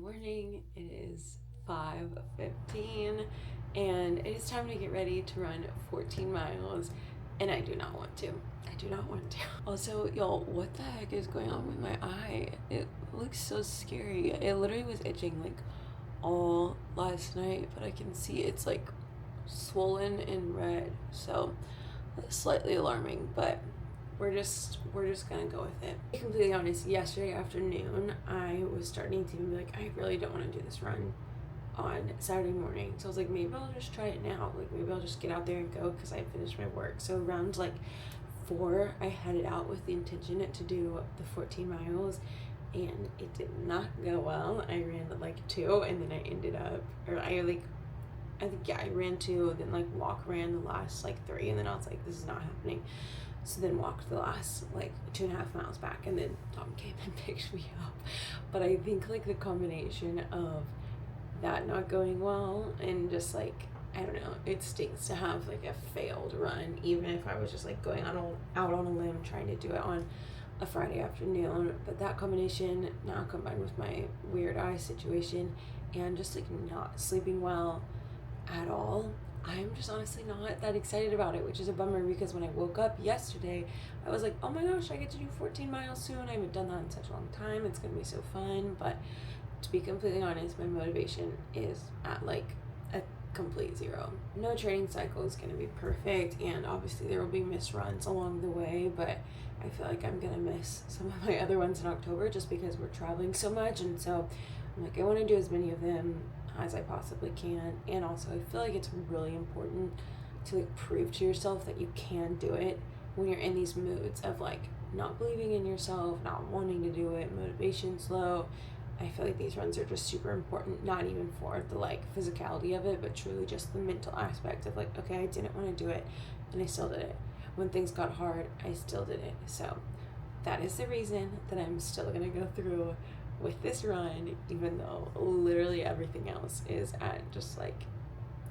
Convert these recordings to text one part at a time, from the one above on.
morning. It is 5:15 and it is time to get ready to run 14 miles, and I do not want to. Also, y'all, what the heck is going on with my eye? It looks so scary. It literally was itching like all last night, but I can see it's like swollen and red, so that's slightly alarming, but we're just gonna go with it. To be completely honest, yesterday afternoon I was starting to be like, I really don't want to do this run on Saturday morning, so I was like, maybe I'll just try it now. Like, maybe I'll just get out there and go because I finished my work. So around like 4 I headed out with the intention to do the 14 miles, and it did not go well. I ran like 2, and then I ended up, I ran 2, then like ran the last like 3, and then I was like, this is not happening. So then walked the last like 2.5 miles back, and then Tom came and picked me up. But I think like the combination of that not going well and just like, I don't know, it stinks to have like a failed run, even if I was just like going out on a limb trying to do it on a Friday afternoon. But that combination now combined with my weird eye situation and just like not sleeping well at all, I'm just honestly not that excited about it, which is a bummer, because when I woke up yesterday, I was like, oh my gosh, I get to do 14 miles soon. I haven't done that in such a long time. It's going to be so fun. But to be completely honest, my motivation is at like a complete 0. No training cycle is going to be perfect, and obviously there will be missed runs along the way, but I feel like I'm going to miss some of my other ones in October just because we're traveling so much. And so I'm like, I want to do as many of them as I possibly can. And also I feel like it's really important to like prove to yourself that you can do it when you're in these moods of like not believing in yourself, not wanting to do it, motivation's low. I feel like these runs are just super important, not even for the like physicality of it, but truly just the mental aspect of like, okay, I didn't want to do it and I still did it. When things got hard, I still did it. So that is the reason that I'm still gonna go through with this run, even though literally everything else is at just like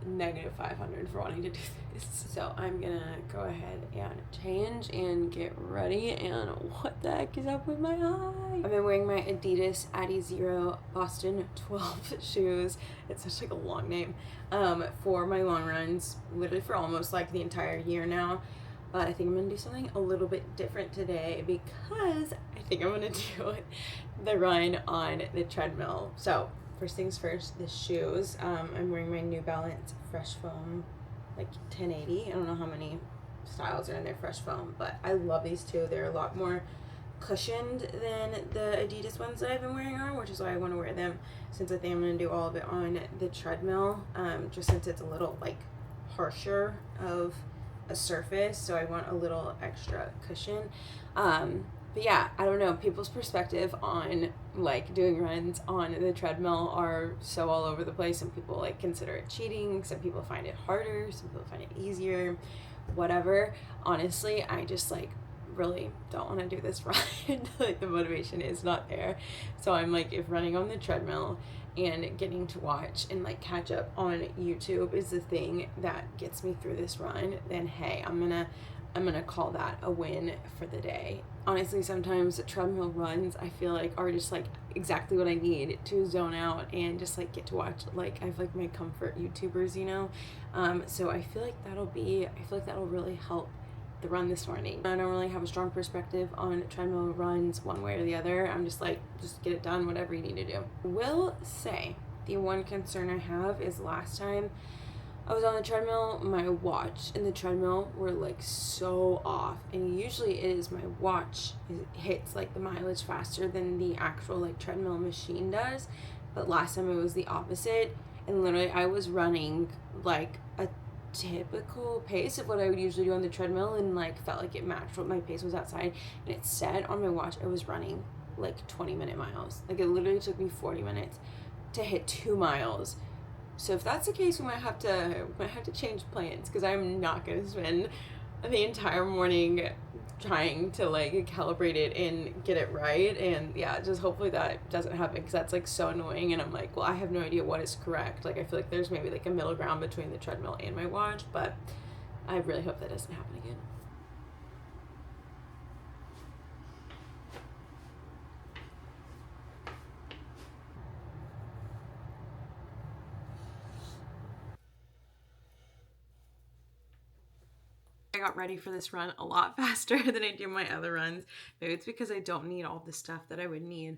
-500 for wanting to do this. So I'm gonna go ahead and change and get ready. And what the heck is up with my eye? I've been wearing my Adidas Adizero Boston 12 shoes. It's such like a long name, for my long runs, literally for almost like the entire year now. But I think I'm going to do something a little bit different today, because I think I'm going to do the run on the treadmill. So first things first, the shoes. I'm wearing my New Balance Fresh Foam, like 1080. I don't know how many styles are in their Fresh Foam, but I love these two. They're a lot more cushioned than the Adidas ones that I've been wearing are, which is why I want to wear them, since I think I'm going to do all of it on the treadmill, just since it's a little like harsher of a surface, so I want a little extra cushion. But yeah, I don't know, people's perspective on like doing runs on the treadmill are so all over the place. Some people like consider it cheating, some people find it harder, some people find it easier, whatever. Honestly, I just like really don't want to do this run. Like, the motivation is not there. So I'm like, if running on the treadmill and getting to watch and like catch up on YouTube is the thing that gets me through this run, then hey, I'm gonna call that a win for the day. Honestly, sometimes treadmill runs I feel like are just like exactly what I need to zone out and just like get to watch like I have like my comfort YouTubers, you know. So I feel like that'll really help the run this morning. I don't really have a strong perspective on treadmill runs one way or the other. I'm just like, just get it done, whatever you need to do. Will say the one concern I have is last time I was on the treadmill, my watch and the treadmill were like so off, and usually it is my watch hits like the mileage faster than the actual like treadmill machine does, but last time it was the opposite, and literally I was running like a typical pace of what I would usually do on the treadmill, and like felt like it matched what my pace was outside, and it said on my watch I was running like 20-minute miles. Like, it literally took me 40 minutes to hit 2 miles. So if that's the case, we might have to change plans, because I'm not going to spend the entire morning trying to like calibrate it and get it right. And yeah, just hopefully that doesn't happen, because that's like so annoying, and I'm like, well, I have no idea what is correct. Like, I feel like there's maybe like a middle ground between the treadmill and my watch, but I really hope that doesn't happen again. I got ready for this run a lot faster than I do my other runs. Maybe it's because I don't need all the stuff that I would need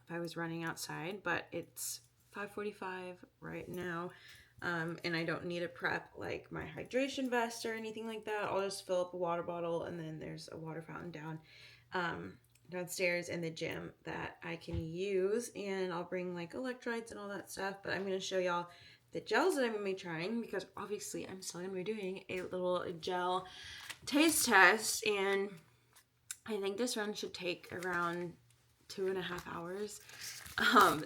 if I was running outside, but it's 5:45 right now. And I don't need to prep like my hydration vest or anything like that. I'll just fill up a water bottle, and then there's a water fountain downstairs in the gym that I can use, and I'll bring like electrolytes and all that stuff. But I'm going to show y'all the gels that I'm going to be trying, because obviously I'm still going to be doing a little gel taste test, and I think this run should take around 2.5 hours.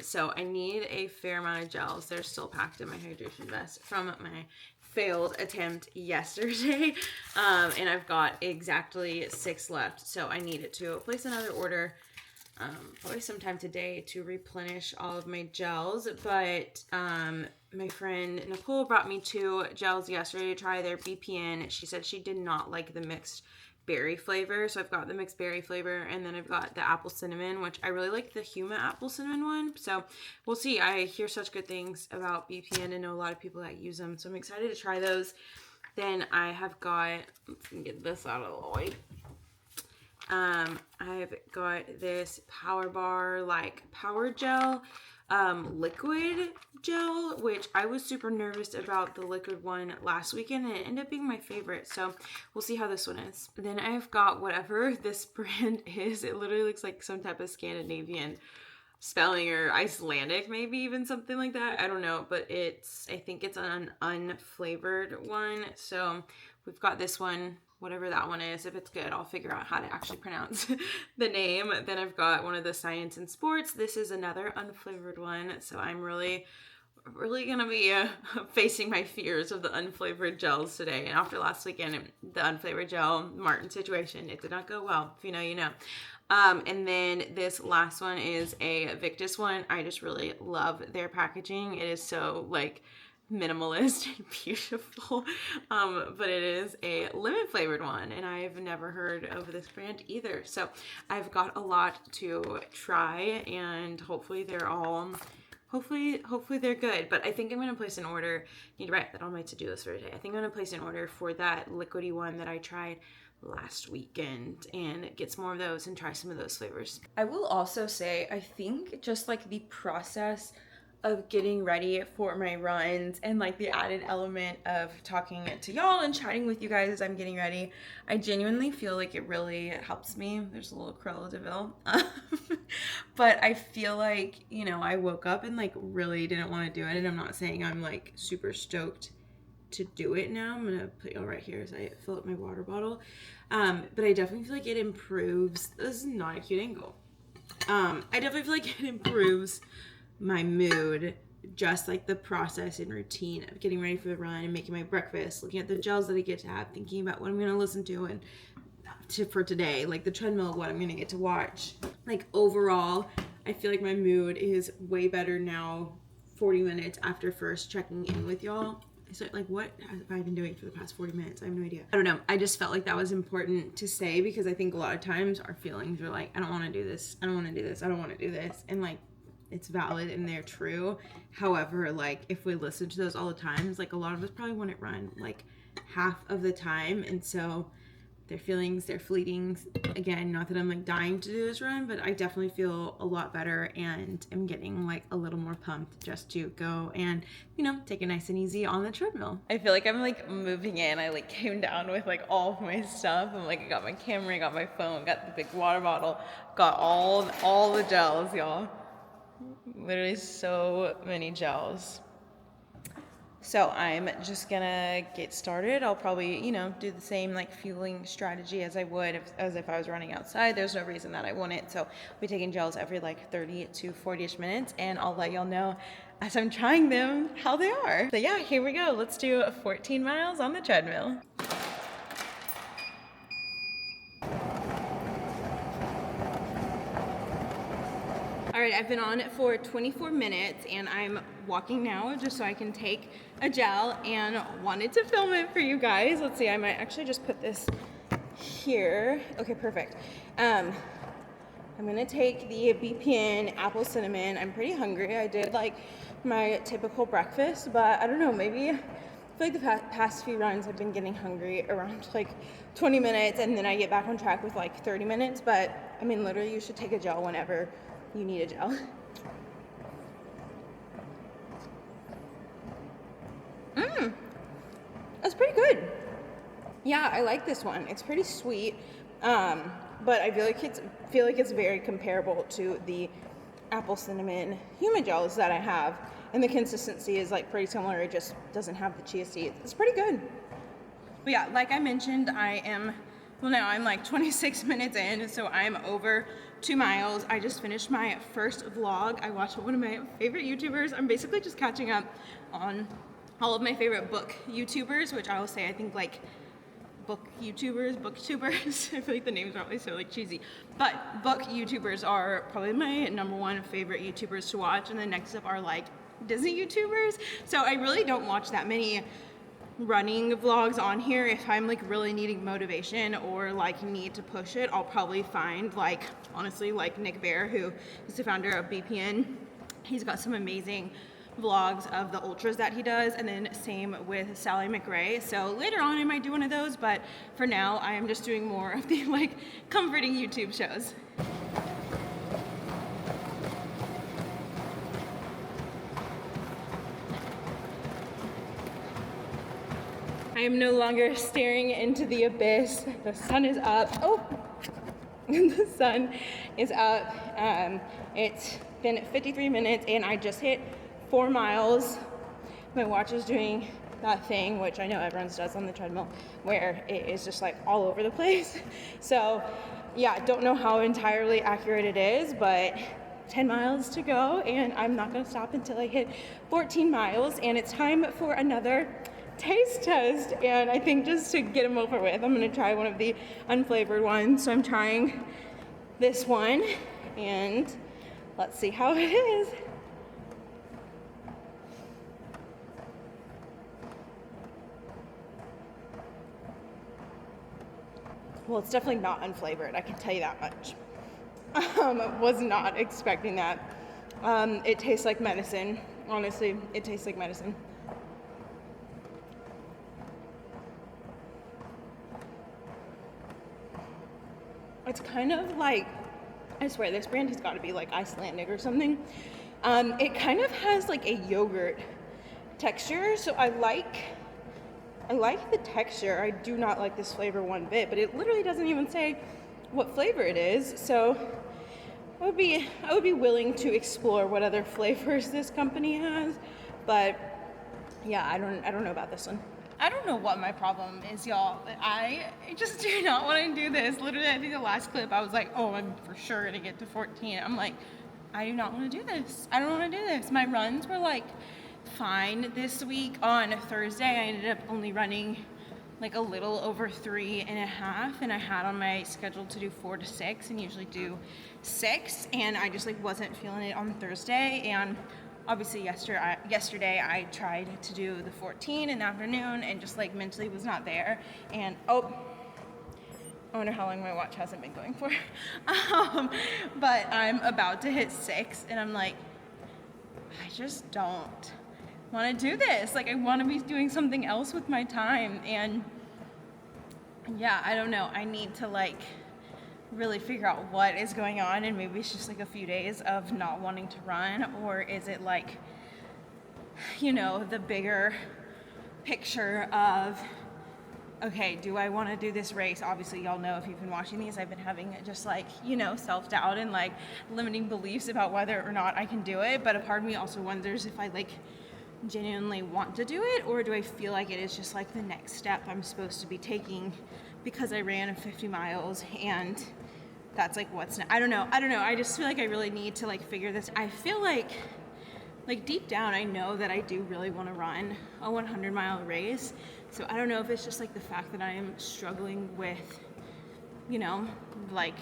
So I need a fair amount of gels. They're still packed in my hydration vest from my failed attempt yesterday. And I've got exactly 6 left. So I needed to place another order probably sometime today to replenish all of my gels. But my friend Nicole brought me 2 gels yesterday to try their BPN. She said she did not like the mixed berry flavor, so I've got the mixed berry flavor, and then I've got the apple cinnamon, which I really like the Huma apple cinnamon one. So we'll see. I hear such good things about BPN and know a lot of people that use them, so I'm excited to try those. Then I have got, let's get this out of the way. I've got this Power Bar like power gel, liquid gel, which I was super nervous about the liquid one last weekend, and it ended up being my favorite. So we'll see how this one is. Then I've got whatever this brand is. It literally looks like some type of Scandinavian spelling, or Icelandic, maybe even something like that. I don't know, but I think it's an unflavored one. So we've got this one, whatever that one is. If it's good, I'll figure out how to actually pronounce the name. Then I've got one of the Science and Sports. This is another unflavored one. So I'm really gonna be facing my fears of the unflavored gels today. And after last weekend, the unflavored gel Martin situation, it did not go well. If you know, you know. And then this last one is a Victus one. I just really love their packaging. It is so like minimalist and beautiful, but it is a lemon flavored one, and I've never heard of this brand either. So I've got a lot to try, and hopefully they're all hopefully they're good. But I think I'm going to place an order. Need to write that on my to-do list for today. I think I'm going to place an order for that liquidy one that I tried last weekend and get some more of those and try some of those flavors. I will also say, I think just like the process of getting ready for my runs and like the added element of talking to y'all and chatting with you guys as I'm getting ready, I genuinely feel like it really helps me. There's a little Cruella de Vil. But I feel like, you know, I woke up and like really didn't want to do it, and I'm not saying I'm like super stoked to do it now. I'm gonna put y'all right here as I fill up my water bottle. But I definitely feel like it improves. This is not a cute angle. I definitely feel like it improves my mood, just like the process and routine of getting ready for the run and making my breakfast, looking at the gels that I get to have, thinking about what I'm going to listen to and for today, like the treadmill, what I'm going to get to watch. Like overall, I feel like my mood is way better now, 40 minutes after first checking in with y'all. So like, what have I been doing for the past 40 minutes? I have no idea. I don't know. I just felt like that was important to say, because I think a lot of times our feelings are like, I don't want to do this. I don't want to do this. I don't want to do this. And like, it's valid and they're true. However, like if we listen to those all the time, like a lot of us probably wouldn't run like half of the time. And so their feelings, they're fleeting. Again, not that I'm like dying to do this run, but I definitely feel a lot better and am getting like a little more pumped just to go and, you know, take it nice and easy on the treadmill. I feel like I'm like moving in. I like came down with like all of my stuff. I'm like, I got my camera, I got my phone, got the big water bottle, got all the gels, y'all. Literally so many gels. So I'm just gonna get started. I'll probably, you know, do the same like fueling strategy as I would as if I was running outside. There's no reason that I wouldn't. So I'll be taking gels every like 30 to 40-ish minutes, and I'll let y'all know as I'm trying them how they are. So yeah, here we go. Let's do 14 miles on the treadmill. All right, I've been on it for 24 minutes and I'm walking now just so I can take a gel, and wanted to film it for you guys. Let's see, I might actually just put this here. Okay, perfect. I'm gonna take the BPN apple cinnamon. I'm pretty hungry. I did like my typical breakfast, but I don't know, maybe feel like the past few runs I've been getting hungry around like 20 minutes, and then I get back on track with like 30 minutes. But I mean, literally, you should take a gel whenever you need a gel. That's pretty good. Yeah, I like this one. It's pretty sweet, but I feel like it's very comparable to the apple cinnamon human gels that I have, and the consistency is like pretty similar. It just doesn't have the chia seeds. It's pretty good. But yeah, like I mentioned, now I'm like 26 minutes in, so I'm over 2 miles. I just finished my first vlog. I watched one of my favorite YouTubers. I'm basically just catching up on all of my favorite book YouTubers, which I will say I think like booktubers. I feel like the names are always so like cheesy, but book YouTubers are probably my number one favorite YouTubers to watch, and then next up are like Disney YouTubers. So I really don't watch that many running vlogs on here. If I'm like really needing motivation or like need to push it, I'll probably find like, honestly, like Nick Bear, who is the founder of BPN. He's got some amazing vlogs of the ultras that he does, and then same with Sally McRae. So later on I might do one of those, but for now I am just doing more of the like comforting YouTube shows. I am no longer staring into the abyss. The sun is up. Oh, the sun is up. It's been 53 minutes and I just hit 4 miles. My watch is doing that thing, which I know everyone does on the treadmill, where it is just like all over the place. So yeah, don't know how entirely accurate it is, but 10 miles to go, and I'm not gonna stop until I hit 14 miles, and it's time for another taste test. And I think just to get them over with, I'm gonna try one of the unflavored ones. So I'm trying this one, and let's see how it is. Well, it's definitely not unflavored, I can tell you that much. Was not expecting that. It tastes like medicine. Honestly, it tastes like medicine. It's kind of like, I swear this brand has got to be like Icelandic or something. It kind of has like a yogurt texture, so I like the texture. I do not like this flavor one bit, but it literally doesn't even say what flavor it is. So I would be willing to explore what other flavors this company has, but yeah, I don't know about this one. I don't know what my problem is, y'all. I just do not want to do this. Literally, I think the last clip I was like, oh, I'm for sure gonna get to 14. I'm like, I do not want to do this. I don't want to do this. My runs were like fine this week. On Thursday I ended up only running like a little over 3.5, and I had on my schedule to do 4 to 6 and usually do 6, and I just like wasn't feeling it on Thursday. And obviously yesterday I tried to do the 14 in the afternoon and just like mentally was not there. And oh, I wonder how long my watch hasn't been going for. But I'm about to hit 6 and I'm like, I just don't want to do this. Like, I want to be doing something else with my time. And yeah, I don't know. I need to like really figure out what is going on, and maybe it's just like a few days of not wanting to run, or is it like, you know, the bigger picture of, okay, do I want to do this race? Obviously, y'all know if you've been watching these, I've been having just like, you know, self-doubt and like limiting beliefs about whether or not I can do it. But a part of me also wonders if I like genuinely want to do it, or do I feel like it is just like the next step I'm supposed to be taking because I ran 50 miles and that's like what's I don't know. I just feel like I really need to like figure this. I feel like deep down I know that I do really want to run a 100-mile race. So I don't know if it's just like the fact that I am struggling with, you know, like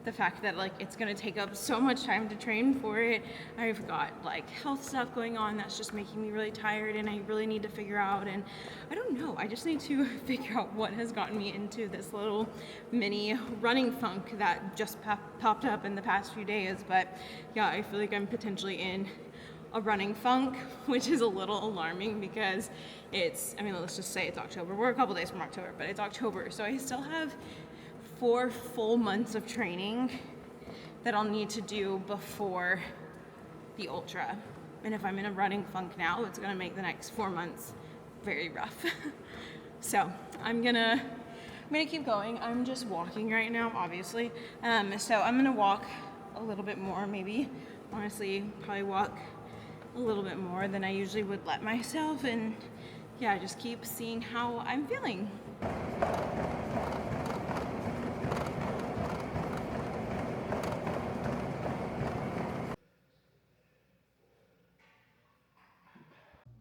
the fact that like it's gonna take up so much time to train for it. I've got like health stuff going on that's just making me really tired, and I really need to figure out, and I don't know, I just need to figure out what has gotten me into this little mini running funk that just popped up in the past few days. But yeah, I feel like I'm potentially in a running funk, which is a little alarming because it's, I mean, let's just say it's October. We're a couple days from October, but it's October. So I still have 4 full months of training that I'll need to do before the ultra. And if I'm in a running funk now, it's gonna make the next 4 months very rough. So I'm gonna keep going. I'm just walking right now, obviously. So I'm gonna walk a little bit more, maybe. Honestly, probably walk a little bit more than I usually would let myself, and yeah, just keep seeing how I'm feeling.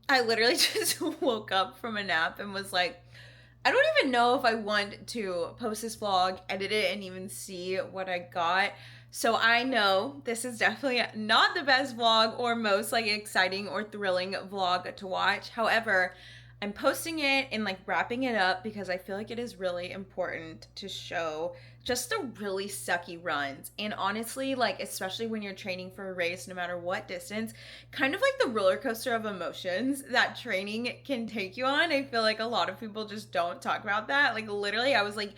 I literally just woke up from a nap and was like, I don't even know if I want to post this vlog, edit it, and even see what I got. So I know this is definitely not the best vlog or most like exciting or thrilling vlog to watch. However, I'm posting it and like wrapping it up because I feel like it is really important to show just the really sucky runs. And honestly, like especially when you're training for a race, no matter what distance, kind of like the roller coaster of emotions that training can take you on. I feel like a lot of people just don't talk about that. Like literally I was like,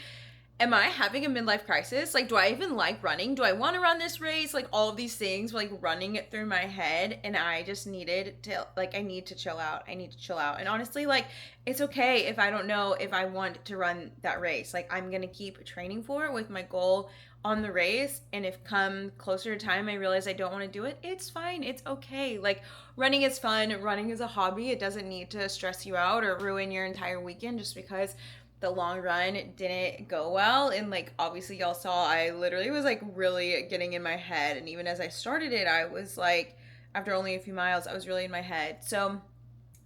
am I having a midlife crisis? Like, do I even like running? Do I want to run this race? Like all of these things were like running it through my head, and I just needed to, like, I need to chill out. I need to chill out. And honestly, like, it's okay if I don't know if I want to run that race. Like, I'm going to keep training for it with my goal on the race. And if come closer to time, I realize I don't want to do it, it's fine. It's okay. Like running is fun. Running is a hobby. It doesn't need to stress you out or ruin your entire weekend just because the long run didn't go well. And like obviously y'all saw I literally was like really getting in my head, and even as I started it I was like, after only a few miles I was really in my head. So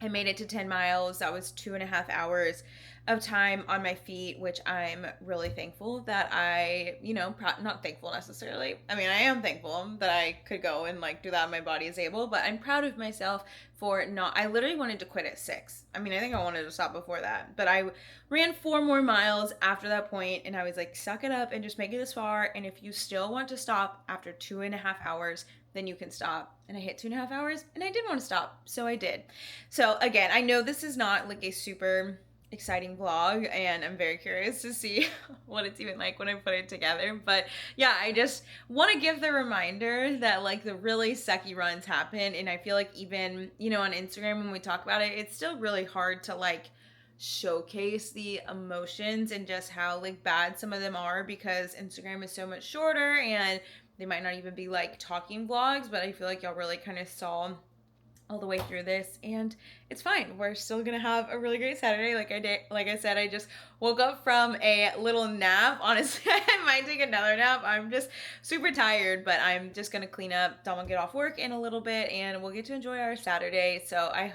I made it to 10 miles. That was 2.5 hours of time on my feet, which I'm really thankful that I, you know, not thankful necessarily. I mean, I am thankful that I could go and like do that. My body is able, but I'm proud of myself for not, I literally wanted to quit at 6. I mean, I think I wanted to stop before that, but I ran 4 more miles after that point, and I was like, suck it up and just make it this far. And if you still want to stop after 2.5 hours, then you can stop. And I hit 2.5 hours and I did want to stop. So I did. So again, I know this is not like a super exciting vlog, and I'm very curious to see what it's even like when I put it together. But yeah, I just want to give the reminder that like the really sucky runs happen. And I feel like even, you know, on Instagram when we talk about it, it's still really hard to like showcase the emotions and just how like bad some of them are, because Instagram is so much shorter and they might not even be like talking vlogs. But I feel like y'all really kind of saw all the way through this, and it's fine. We're still gonna have a really great Saturday. Like I said, I just woke up from a little nap. Honestly, I might take another nap. I'm just super tired, but I'm just gonna clean up. Dom will get off work in a little bit, and we'll get to enjoy our Saturday. So I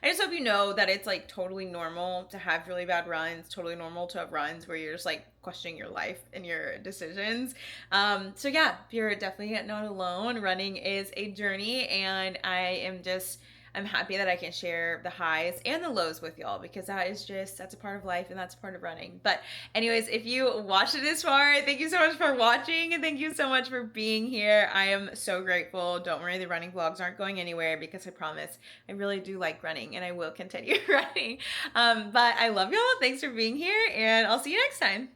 just hope you know that it's like totally normal to have really bad runs. Totally normal to have runs where you're just like questioning your life and your decisions. So yeah, you're definitely not alone. Running is a journey, and I'm happy that I can share the highs and the lows with y'all, because that's a part of life and that's a part of running. But anyways, if you watched it this far, thank you so much for watching, and thank you so much for being here. I am so grateful. Don't worry, the running vlogs aren't going anywhere, because I promise I really do like running and I will continue running. But I love y'all. Thanks for being here, and I'll see you next time.